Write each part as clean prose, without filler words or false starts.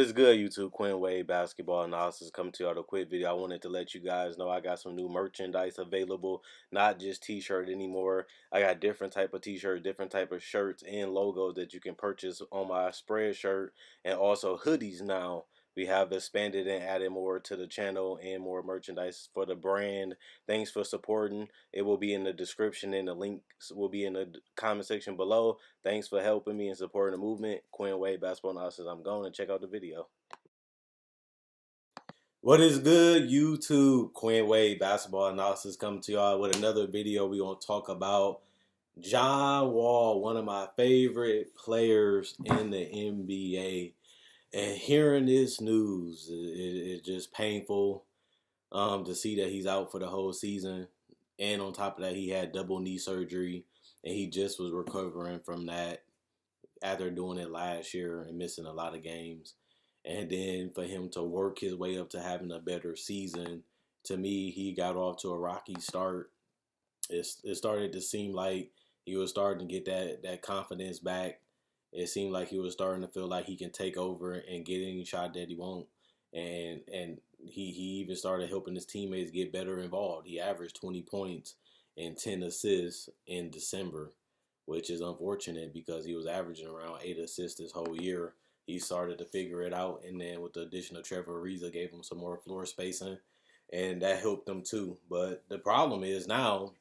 is good, YouTube? Quinn Wade Basketball Analysis coming to you on a quick video. I wanted to let you guys know I got some new merchandise available, not just t-shirt anymore. I got different type of t-shirt, different type of shirts and logos that you can purchase on my spread shirt, and also hoodies now. We have expanded and added more to the channel and more merchandise for the brand. Thanks for supporting. It will be in the description and the links will be in the comment section below. Thanks for helping me and supporting the movement. Quinn Wade Basketball Analysis. I'm going to check out the video. What is good, YouTube? Quinn Wade Basketball Analysis coming to y'all with another video. We're going to talk about John Wall, one of my favorite players in the NBA. And hearing this news is just painful to see that he's out for the whole season. And on top of that, he had double knee surgery, and he just was recovering from that after doing it last year and missing a lot of games. And then for him to work his way up to having a better season, to me, he got off to a rocky start. It started to seem like he was starting to get that confidence back. It seemed like he was starting to feel like he can take over and get any shot that he wants. And he even started helping his teammates get better involved. He averaged 20 points and 10 assists in December, which is unfortunate because he was averaging around 8 assists this whole year. He started to figure it out, and then with the addition of Trevor Ariza, gave him some more floor spacing, and that helped them too. But the problem is now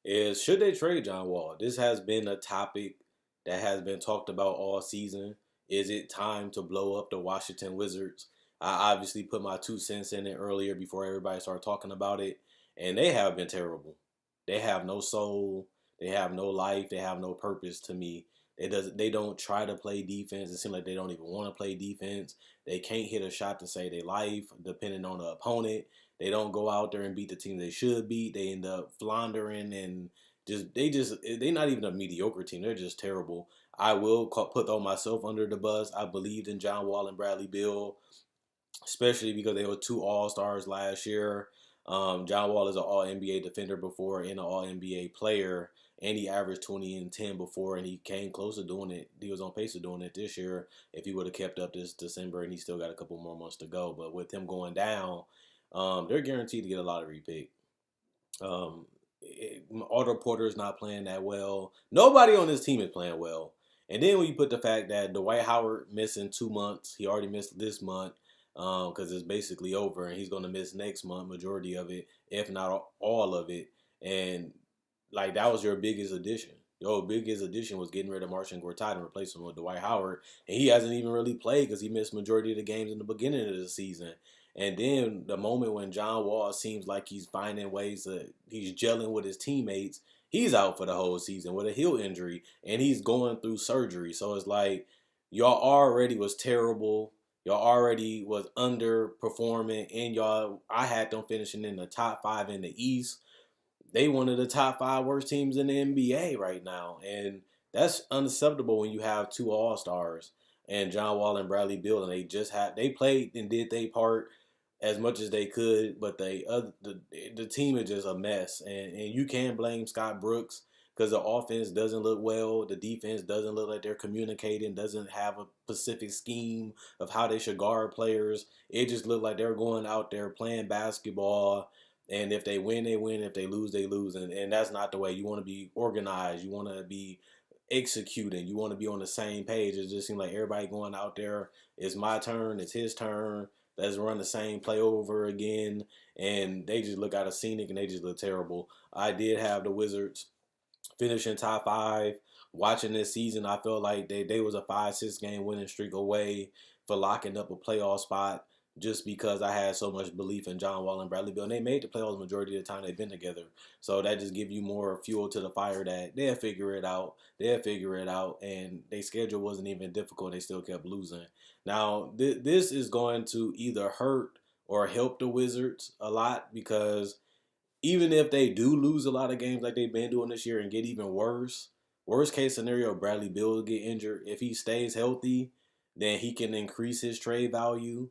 is, should they trade John Wall? This has been a topic that has been talked about all season. Is it time to blow up the Washington Wizards? I obviously put my 2 cents in it earlier before everybody started talking about it, and they have been terrible. They have no soul. They have no life. They have no purpose to me. They don't try to play defense. It seems like they don't even want to play defense. They can't hit a shot to save their life, depending on the opponent. They don't go out there and beat the team they should beat. They end up floundering and they're not even a mediocre team. They're just terrible. I will put myself under the bus. I believed in John Wall and Bradley Beal, especially because they were two All-Stars last year. John Wall is an All-NBA defender before and an All-NBA player, and he averaged 20 and 10 before, and he came close to doing it. He was on pace to doing it this year if he would have kept up this December, and he still got a couple more months to go. But with him going down, they're guaranteed to get a lottery pick. Otto Porter is not playing that well. Nobody on this team is playing well. And then when you put the fact that Dwight Howard missing 2 months, he already missed this month because it's basically over, and he's going to miss next month, majority of it, if not all of it. And like that was your biggest addition. Your biggest addition was getting rid of Marcin Gortat and replacing him with Dwight Howard, and he hasn't even really played because he missed majority of the games in the beginning of the season. And then the moment when John Wall seems like he's finding ways that he's gelling with his teammates, he's out for the whole season with a heel injury, and he's going through surgery. So it's like y'all already was terrible. Y'all already was underperforming, and I had them finishing in the top 5 in the East. They one of the top 5 worst teams in the NBA right now, and that's unacceptable when you have two All-Stars and John Wall and Bradley Beal, and they played and did their part as much as they could, but the team is just a mess, and you can't blame Scott Brooks because the offense doesn't look well, the defense doesn't look like they're communicating, doesn't have a specific scheme of how they should guard players. It just looked like they're going out there playing basketball, and if they win, they win. If they lose, they lose, and that's not the way. You want to be organized. You want to be executing. You want to be on the same page. It just seems like everybody going out there, it's my turn, it's his turn. Let's run the same play over again. And they just look out of scenic and they just look terrible. I did have the Wizards finishing top 5. Watching this season, I felt like they was a 5-6 game winning streak away for locking up a playoff spot just because I had so much belief in John Wall and Bradley Beal. And they made the playoffs majority of the time they've been together. So that just gives you more fuel to the fire that they'll figure it out. They'll figure it out. And their schedule wasn't even difficult. They still kept losing. Now, this is going to either hurt or help the Wizards a lot because even if they do lose a lot of games like they've been doing this year and get even worse, worst case scenario, Bradley Beal will get injured. If he stays healthy, then he can increase his trade value.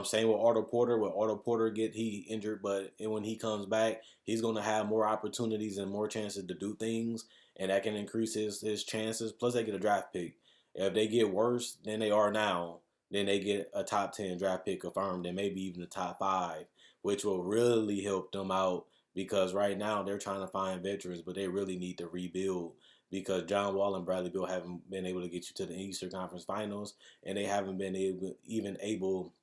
Same with Otto Porter. When Otto Porter he injured, but when he comes back, he's going to have more opportunities and more chances to do things, and that can increase his chances. Plus, they get a draft pick. If they get worse than they are now, then they get a top 10 draft pick confirmed and maybe even the top 5, which will really help them out because right now they're trying to find veterans, but they really need to rebuild because John Wall and Bradley Beal haven't been able to get you to the Eastern Conference Finals, and they haven't been able,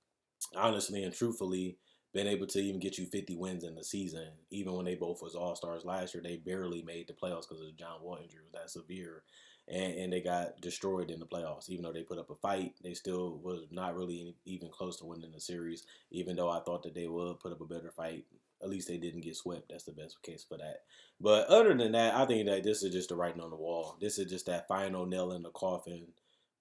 honestly and truthfully, been able to even get you 50 wins in the season. Even when they both was all stars last year, they barely made the playoffs because of the John Wall injury was that severe, and they got destroyed in the playoffs. Even though they put up a fight, they still was not really even close to winning the series. Even though I thought that they would put up a better fight, at least they didn't get swept. That's the best case for that. But other than that, I think that this is just the writing on the wall. This is just that final nail in the coffin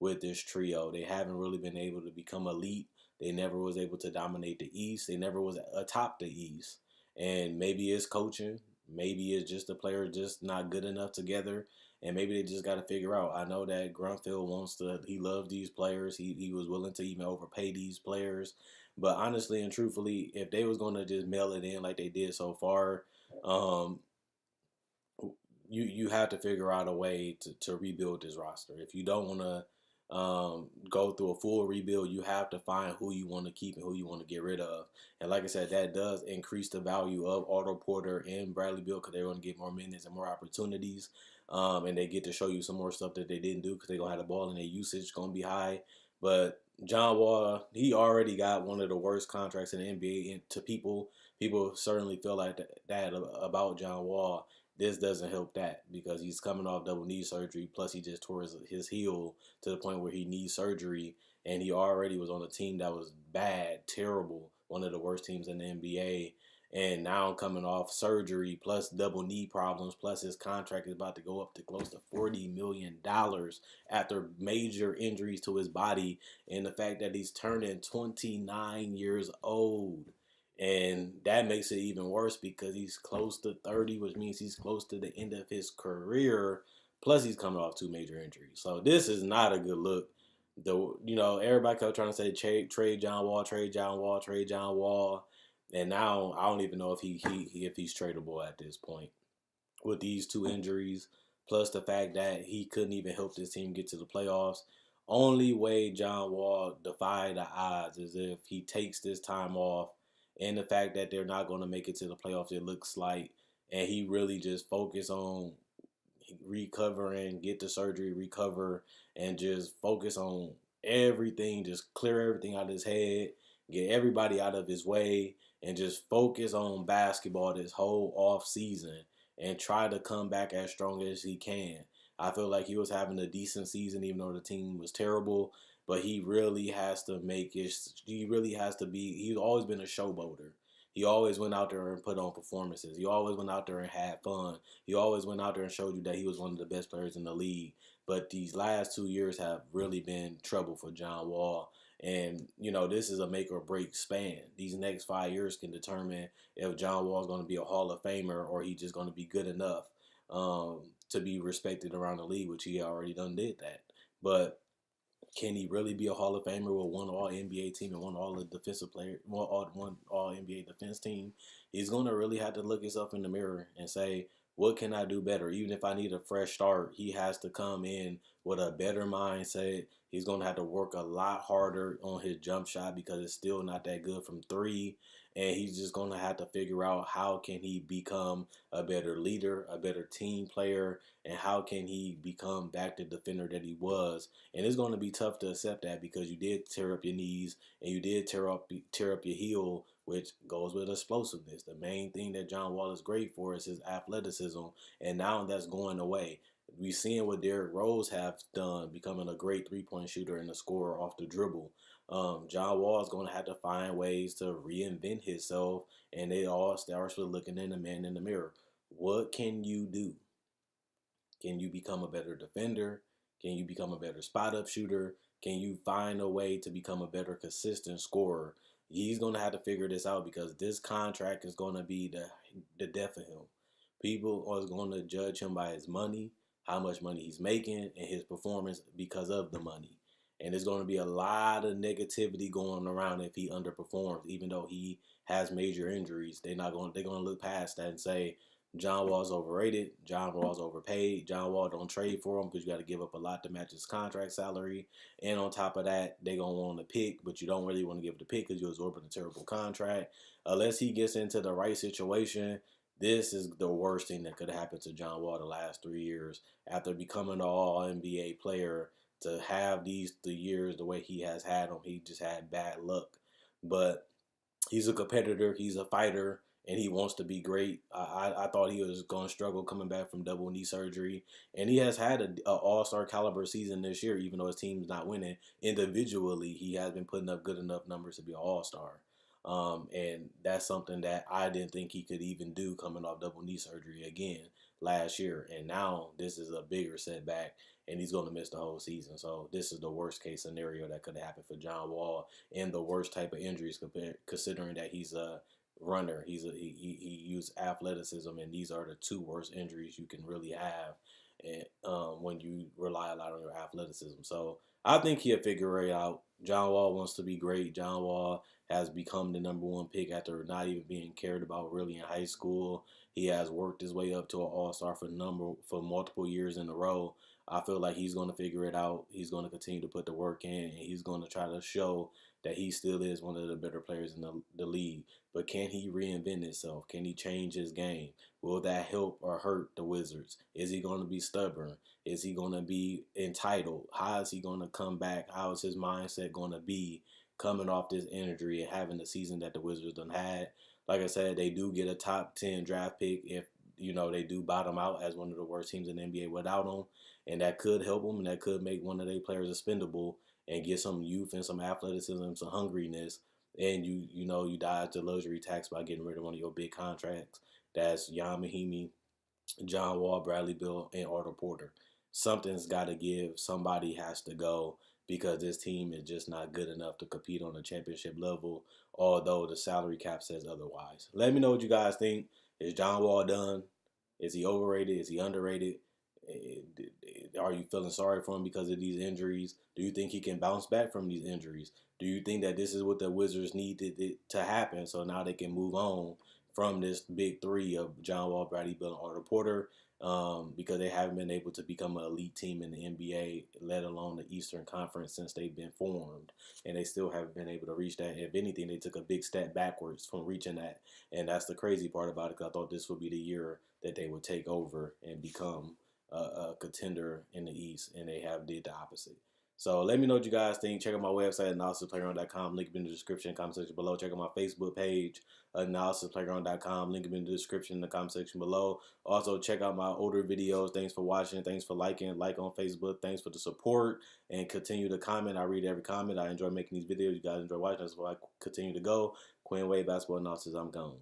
with this trio. They haven't really been able to become elite. They never was able to dominate the East. They never was atop the East. And maybe it's coaching. Maybe it's just the players just not good enough together. And maybe they just got to figure out. I know that Grunfeld he loves these players. He was willing to even overpay these players. But honestly and truthfully, if they was going to just mail it in like they did so far, um, you have to figure out a way to rebuild this roster. If you don't want to go through a full rebuild, you have to find who you want to keep and who you want to get rid of. And like I said, that does increase the value of Otto Porter and Bradley Beal because they're going to get more minutes and more opportunities. And they get to show you some more stuff that they didn't do because they're going to have the ball and their usage going to be high. But John Wall, he already got one of the worst contracts in the NBA. And to people certainly feel like that about John Wall. This doesn't help that because he's coming off double knee surgery. Plus, he just tore his heel to the point where he needs surgery. And he already was on a team that was bad, terrible, one of the worst teams in the NBA. And now coming off surgery, plus double knee problems, plus his contract is about to go up to close to $40 million after major injuries to his body. And the fact that he's turning 29 years old. And that makes it even worse because he's close to 30, which means he's close to the end of his career. Plus, he's coming off 2 major injuries. So this is not a good look. Everybody kept trying to say trade John Wall, trade John Wall, trade John Wall, and now I don't even know if he's tradable at this point with these 2 injuries. Plus the fact that he couldn't even help this team get to the playoffs. Only way John Wall defy the odds is if he takes this time off and the fact that they're not going to make it to the playoffs, it looks like, and he really just focus on recovering, get the surgery, recover, and just focus on everything, just clear everything out of his head, get everybody out of his way, and just focus on basketball this whole off season and try to come back as strong as he can. I feel like he was having a decent season even though the team was terrible, but he really has to make it. He really has to be. He's always been a showboater. He always went out there and put on performances. He always went out there and had fun. He always went out there and showed you that he was one of the best players in the league. But these last 2 years have really been trouble for John Wall. And, this is a make or break span. These next 5 years can determine if John Wall is going to be a Hall of Famer or he's just going to be good enough to be respected around the league, which he already done did that. But can he really be a Hall of Famer with one All NBA team and one All Defensive player, one All NBA defense team? He's going to really have to look himself in the mirror and say, what can I do better? Even if I need a fresh start, he has to come in with a better mindset. He's going to have to work a lot harder on his jump shot because it's still not that good from 3. And he's just going to have to figure out how can he become a better leader, a better team player, and how can he become back the defender that he was. And it's going to be tough to accept that because you did tear up your knees and you did tear up your heel, which goes with explosiveness. The main thing that John Wall is great for is his athleticism, and now that's going away. We've seen what Derrick Rose have done, becoming a great three-point shooter and a scorer off the dribble. John Wall is going to have to find ways to reinvent himself, and it all starts with looking in the man in the mirror. What can you do? Can you become a better defender? Can you become a better spot-up shooter? Can you find a way to become a better consistent scorer? He's going to have to figure this out because this contract is going to be the death of him. People are going to judge him by his money, how much money he's making, and his performance because of the money. And there's going to be a lot of negativity going around if he underperforms, even though he has major injuries. They're going to look past that and say, John Wall's overrated. John Wall's overpaid. John Wall don't trade for him because you got to give up a lot to match his contract salary. And on top of that, they gonna want to pick, but you don't really want to give the pick because you're absorbing a terrible contract. Unless he gets into the right situation, this is the worst thing that could happen to John Wall the last 3 years after becoming an All NBA player. To have these 3 years the way he has had them, he just had bad luck. But he's a competitor. He's a fighter and he wants to be great. I thought he was going to struggle coming back from double knee surgery, and he has had a all-star caliber season this year, even though his team's not winning. Individually, he has been putting up good enough numbers to be an all-star. And that's something that I didn't think he could even do coming off double knee surgery again last year. And now this is a bigger setback, and he's going to miss the whole season. So this is the worst case scenario that could happen for John Wall, and the worst type of injuries considering that he's a runner. He used athleticism, and these are the two worst injuries you can really have, and when you rely a lot on your athleticism. So I think he'll figure it out. John Wall wants to be great. John Wall has become the number one pick after not even being cared about really in high school. He has worked his way up to an all-star for multiple years in a row. I feel like he's going to figure it out. He's going to continue to put the work in, and he's going to try to show that he still is one of the better players in the league. But can he reinvent himself? Can he change his game? Will that help or hurt the Wizards? Is he going to be stubborn? Is he going to be entitled? How is he going to come back? How is his mindset going to be coming off this injury and having the season that the Wizards done had? Like I said, they do get a top 10 draft pick if they do bottom out as one of the worst teams in the NBA without him, and that could help them, and that could make one of their players expendable and get some youth and some athleticism, some hungriness, and you dodge the luxury tax by getting rid of one of your big contracts. That's Jan Mahimi, John Wall, Bradley Beal, and Otto Porter. Something's got to give. Somebody has to go because this team is just not good enough to compete on a championship level, although the salary cap says otherwise. Let me know what you guys think. Is John Wall done? Is he overrated? Is he underrated? Are you feeling sorry for him because of these injuries? Do you think he can bounce back from these injuries? Do you think that this is what the Wizards needed to happen so now they can move on from this big three of John Wall, Bradley Beal, and Otto Porter, because they haven't been able to become an elite team in the NBA, let alone the Eastern Conference, since they've been formed, and they still haven't been able to reach that. If anything, they took a big step backwards from reaching that, and that's the crazy part about it, because I thought this would be the year that they would take over and become a contender in the East, and they have did the opposite. So let me know what you guys think. Check out my website, analysisplayground.com. Link in the description, comment section below. Check out my Facebook page, analysisplayground.com. Link in the description in the comment section below. Also, check out my older videos. Thanks for watching. Thanks for liking. Like on Facebook. Thanks for the support. And continue to comment. I read every comment. I enjoy making these videos. You guys enjoy watching. That's why I continue to go. Quinn Wade Basketball Analysis. I'm gone.